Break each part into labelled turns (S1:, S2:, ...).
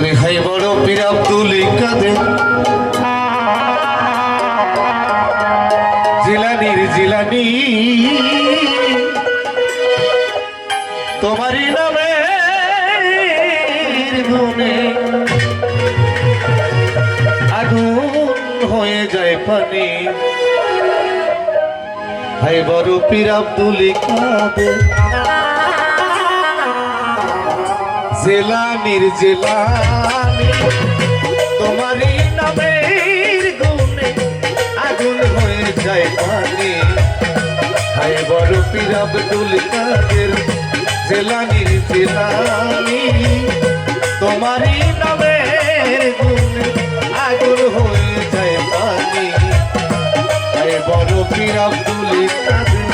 S1: ওরে হাই বড় পীর আব্দুল কাদের জিলানির জিলানি তোমারই নামে গুণে আগুন হয়ে যায় পানি। হাই বড় পীর আব্দুল কাদের জিলানির জিলানি তোমারই নামের গুণে আগুন হয়ে যায় পানি। হাই বড় পীর আব্দুল কাদের জিলানির জিলানি তোমারই নামের গুণে আগুন হয়ে যায় পানি। হাই বড় পীর আব্দুল কাদের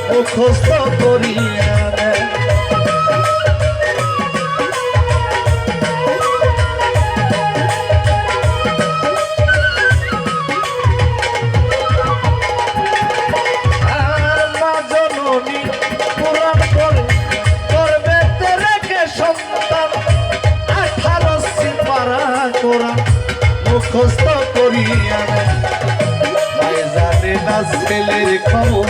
S1: মুখস্থ করিয়া দেয়। মা জননী পুরাণ করে গর্ভেতে রেখে সন্তান 18 সিপারা কোরআন মুখস্থ করিয়া দেয়। ভাই জানে না ছেলের খবর,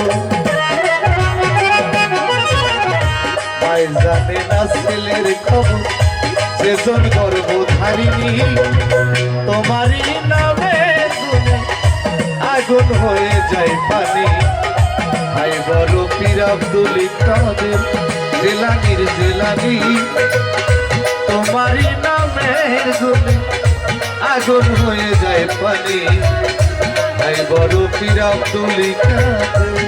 S1: জানে না ছেলের খবর, সেজন গর্ভধারিণী তোমারই নামে গুণে আগুন হয়ে যায় পানি। হাই বড় পীর আব্দুল কাদের জিলানির জিলানি তোমারই নামের গুণে আগুন হয়ে যায় পানি। হাই বড় পীর আব্দুল কাদের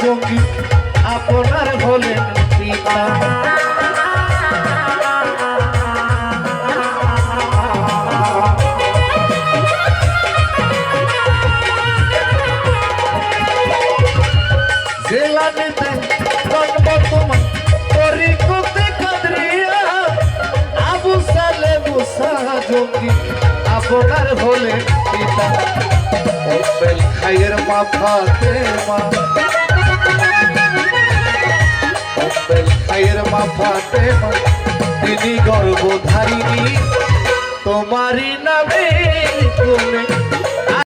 S1: জঙ্গি আপনার হলেন পিতা। জেলানিতে জন্ম তোমার তরিকতে কাদরিয়া আবু সালে মুসা জঙ্গি আপনার হলেন পিতা। উম্মুল খায়ের মা ফাতেমা, উম্মুল খায়ের মা ফাতেমা তিনি গর্ভধারিণী তোমারই নামে গুণে